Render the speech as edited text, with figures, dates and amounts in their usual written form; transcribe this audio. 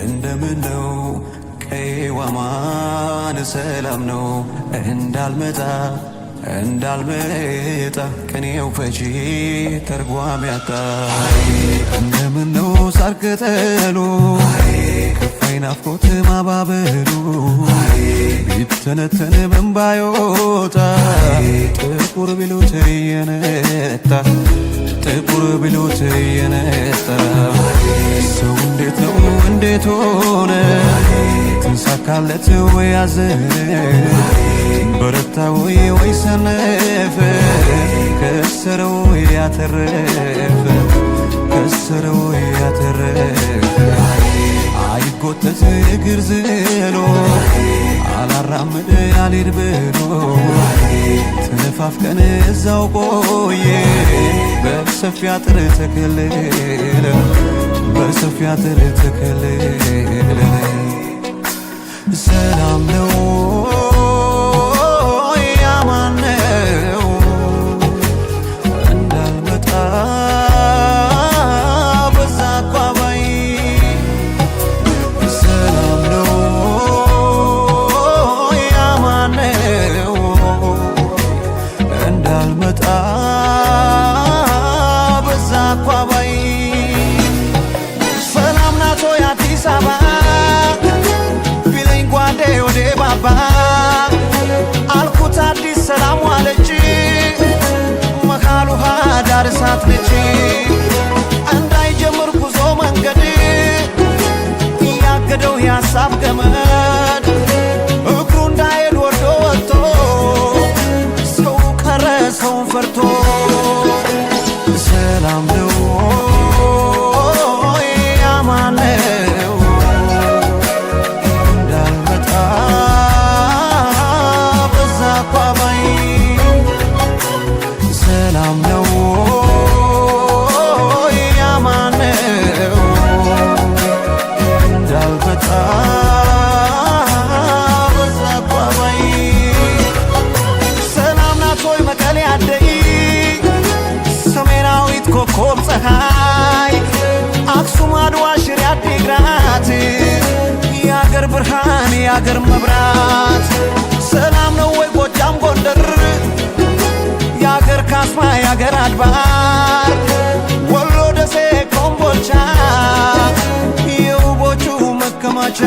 እንደምነው ቀይዋማን ሰላም ነው እንዳልመጣ ቅኔው ፈቺ ተርጓሚ ያጣ እንደምነው ሳር ቅጠሉ ከፋይ ናፍቆት ማባበሉ ቢተነተን በእንባ ይወጣ ጥቁር ቢሉት የነጣ ሰው እንዴት ነው እንዴት ሆነ ተንሳካለት ወይ ያዘነ በረታ ወይ ሰነፈ ከሰረ ወይ ያተረፈ አይጎተት እግር ዝሎ አላራምድ ያልሄድ ብሎ ተነፋፍቀን እዛው ቆየ በሰፊ አጥር ተከለለ ሰላም ነው ያማን ነው እንዳልመጣ በዛ አቋባይ ሰላም ነው ያማን ነው እንዳልመጣ በዛ አቋባይ ሰላም ናቶ የአዲስ አበባ ወደ ባባ አልኩት አዲስ ሰላም ዋለች መካሉ ዳር እሳት ነች እንዳይጀምር ጉዞ መንገድ እያገደው የሀሳብ ገመድ እግሩ እንዳይሄድ ወርዶ ወጥቶ ሰው ቀረ ሰውን ፈርቶ ሰላም ነው ያማን ነው ሰላም ነው ያማን ነው እንዳልመጣ በዛ አቋባይ ሰላም ናት ወይ መቀሌ አደይ ሰሜናዊት ኮከብ ፀሐይ አክሱም አድዋ ሽሬ አዲግራት የአገር ብርሃን የአገር መብራት ሰላም ነው ወይ ጎጃም ጎንደር የአገር ካስማ የአገር አድባር ወሎ ደሴ ኮምቦልቻ የውቦቹ መከማቻ